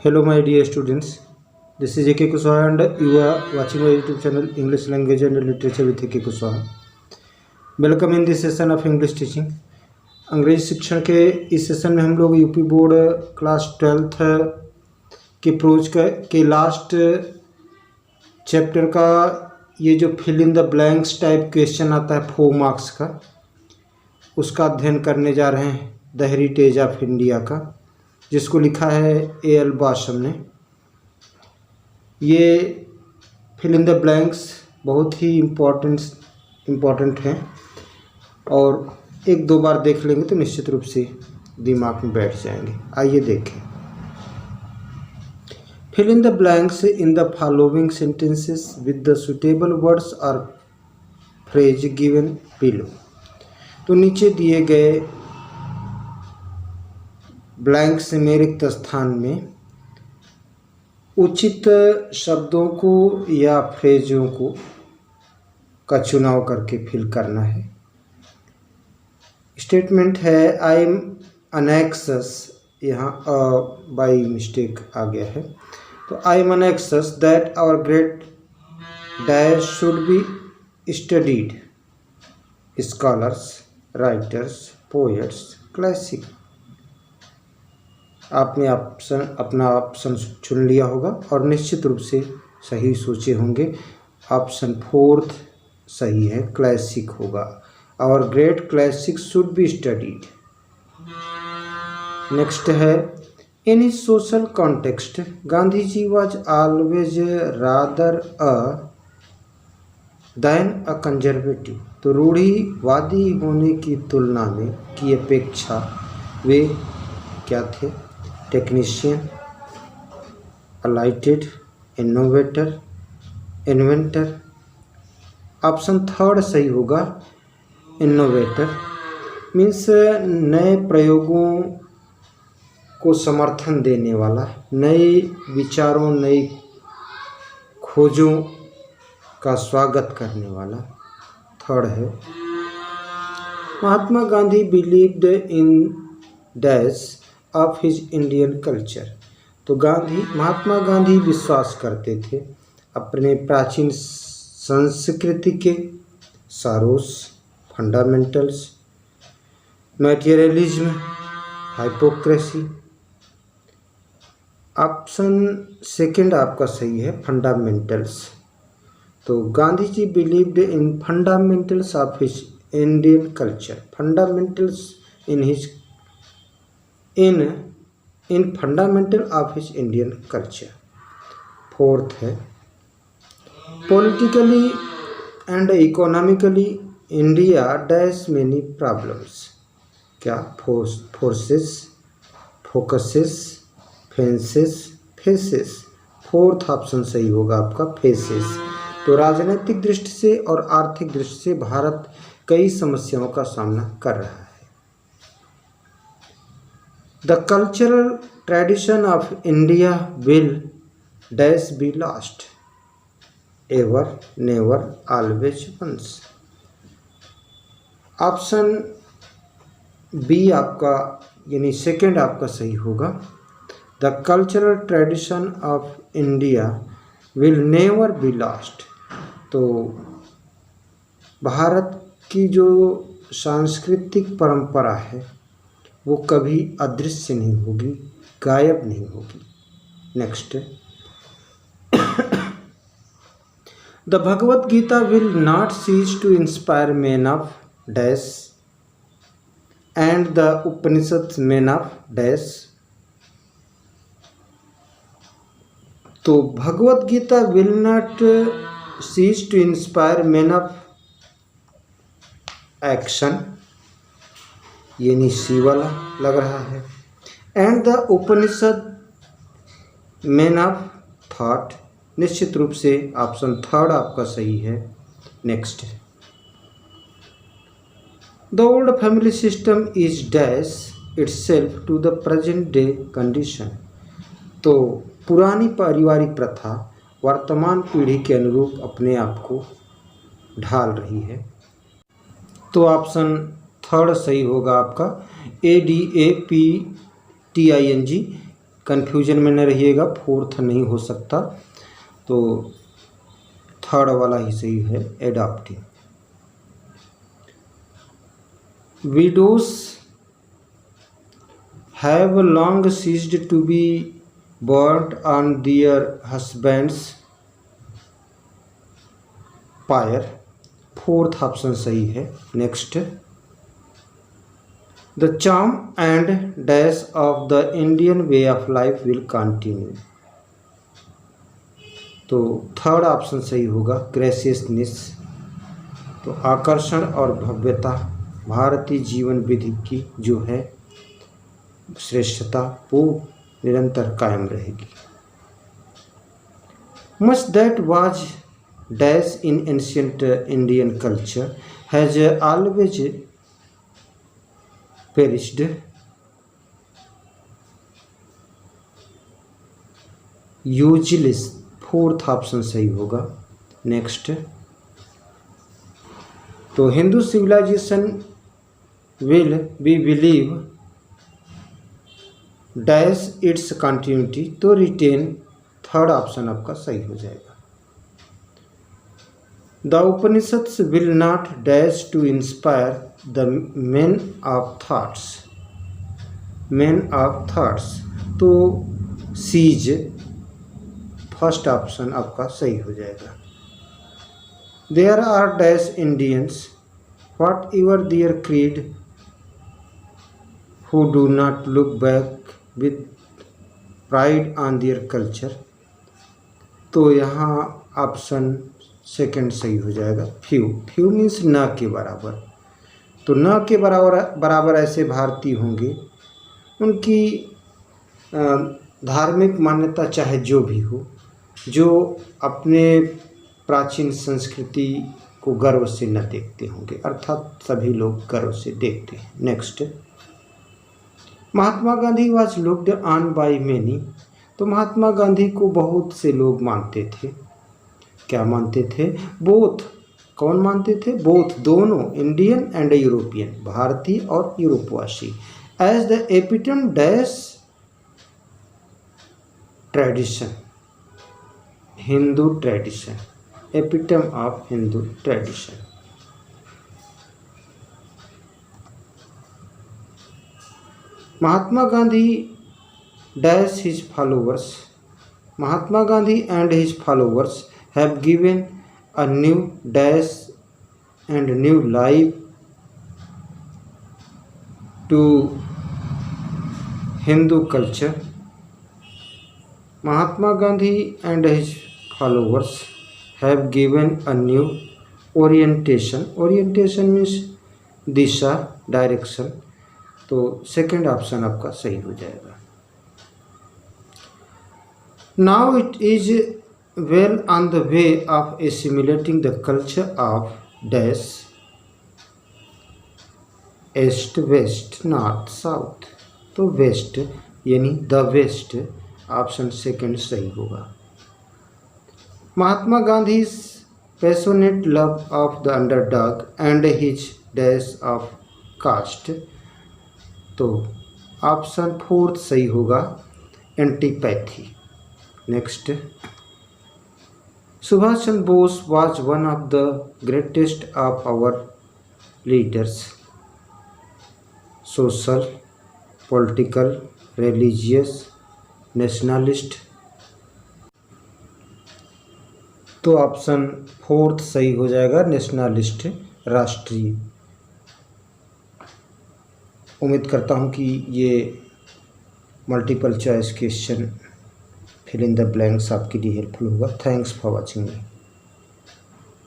Hello, my dear students. This is A.K. Kushwaha and you are watching my YouTube channel English Language and Literature with A.K. Kushwaha. Welcome in this session of English teaching. अंग्रेजी शिक्षण के इस session में हम लोग UP board class 12th के pros के last chapter का ये जो fill in the blanks type question आता है 4 मार्क्स का, उसका अध्ययन करने जा रहे हैं। द हेरिटेज ऑफ इंडिया का, जिसको लिखा है A.L. बाशम ने। ये फिल इन द ब्लैंक्स बहुत ही इम्पोर्टेंट हैं और एक दो बार देख लेंगे तो निश्चित रूप से दिमाग में बैठ जाएंगे। आइए देखें। Fill in the blanks in the following sentences with the suitable words और फ्रेज गिवन बिलो। तो नीचे दिए गए ब्लैंक्स में रिक्त स्थान में उचित शब्दों को या फ्रेजों को का चुनाव करके फिल करना है। स्टेटमेंट है आई एम अनेक्सस, यहाँ बाई मिस्टेक आ गया है, तो I am anxious that our great dash should be studied scholars, writers, poets, classic. आपने अपना ऑप्शन चुन लिया होगा और निश्चित रूप से सही सोचे होंगे। ऑप्शन 4 सही है, क्लासिक होगा। Our great classic should be studied. Next है in his social context Gandhi ji was always rather than a conservative. तो रूढ़िवादी होने की तुलना में की अपेक्षा वे क्या थे? Technician, अलाइटेड, inventor. ऑप्शन 3 सही होगा, इनोवेटर। मीन्स नए प्रयोगों को समर्थन देने वाला, नए विचारों, नई खोजों का स्वागत करने वाला। 3 है। Mahatma Gandhi believed in dash of his Indian culture. तो महात्मा गांधी विश्वास करते थे अपने प्राचीन संस्कृति के sorrows, fundamentals, materialism, hypocrisy. Option 2 आपका सही है, फंडामेंटल्स। तो Gandhi ji believed in fundamentals of his Indian culture. Fundamentals in fundamental of his Indian culture. 4 है politically and economically India dash many problems. क्या? Forces, focuses, faces. 4th option सही होगा आपका, faces. तो राजनीतिक दृष्टि से और आर्थिक दृष्टि से भारत कई समस्याओं का सामना कर रहा है। The cultural tradition of India will dash be lost, ever, never, always, once. Option B आपका यानी 2 आपका सही होगा। The cultural tradition of India will never be lost. तो भारत की जो सांस्कृतिक परंपरा है वो कभी अदृश्य नहीं होगी, गायब नहीं होगी। Next, the Bhagavad Gita will not cease to inspire man of dash and the Upanishad man of dash. तो Bhagavad Gita will not cease to inspire man of action, यानी सी वाला लग रहा है। And the Upanishad man of thought. निश्चित रूप से ऑप्शन 3 आपका सही है। Next, the old family system is dash itself to the present day condition. तो पुरानी पारिवारिक प्रथा वर्तमान पीढ़ी के अनुरूप अपने आप को ढाल रही है। तो ऑप्शन 3 सही होगा आपका, ADAPTING, कन्फ्यूजन में न रहिएगा, फोर्थ नहीं हो सकता, तो थर्ड वाला ही सही है, adopting. Widows have long ceased to be burned on their husbands pyre, fourth option सही है। Next, the charm and dash of the Indian way of life will continue, तो थर्ड ऑप्शन सही होगा, ग्रेसियसनेस। तो आकर्षण और भव्यता भारतीय जीवन विधि की जो है श्रेष्ठता वो निरंतर कायम रहेगी। Much that was dash in ancient Indian culture has always perished, useless, fourth option सही होगा। नेक्स्ट, तो Hindu civilization will be believe dash its continuity, तो रिटेन, थर्ड ऑप्शन आपका सही हो जाएगा। The Upanishads will not dash to inspire the men of thoughts, men of thoughts, तो cease, first option आपका सही हो जाएगा। There are dash Indians whatever their creed who do not look back with pride on their culture, तो यहाँ option second सही हो जाएगा। फ्यू, फ्यू मीन्स न के बराबर, तो न के बराबर ऐसे भारतीय होंगे उनकी धार्मिक मान्यता चाहे जो भी हो, जो अपने प्राचीन संस्कृति को गर्व से न देखते होंगे, अर्थात सभी लोग गर्व से देखते हैं। Next, Mahatma Gandhi was looked on by many, तो महात्मा गांधी को बहुत से लोग मानते थे। क्या मानते थे? बोथ, कौन मानते थे? बोथ, दोनों, इंडियन एंड यूरोपियन, भारतीय और यूरोपवासी, as the epitome dash tradition, Hindu tradition, epitome of Hindu tradition. Mahatma Gandhi dash his followers, Mahatma Gandhi and his followers have given a new dash and new life to Hindu culture. Mahatma Gandhi and his followers have given a new orientation. Orientation means Disha, direction, तो second option आपका सही हो जाएगा। Now it is well on the way of assimilating the culture of dash east, west, north, south, तो west यानी the west, option second सही होगा। Mahatma Gandhi passionate love of the underdog and his dash of caste, तो option fourth सही होगा, antipathy. Next, Subhash Chandra Bose was one of the greatest of our leaders, social, political, religious, nationalist, तो option fourth सही हो जाएगा, nationalist, राष्ट्रीय। उम्मीद करता हूँ कि ये multiple choice question fill in the blanks आपके लिए हेल्पफुल होगा। Thanks for watching me.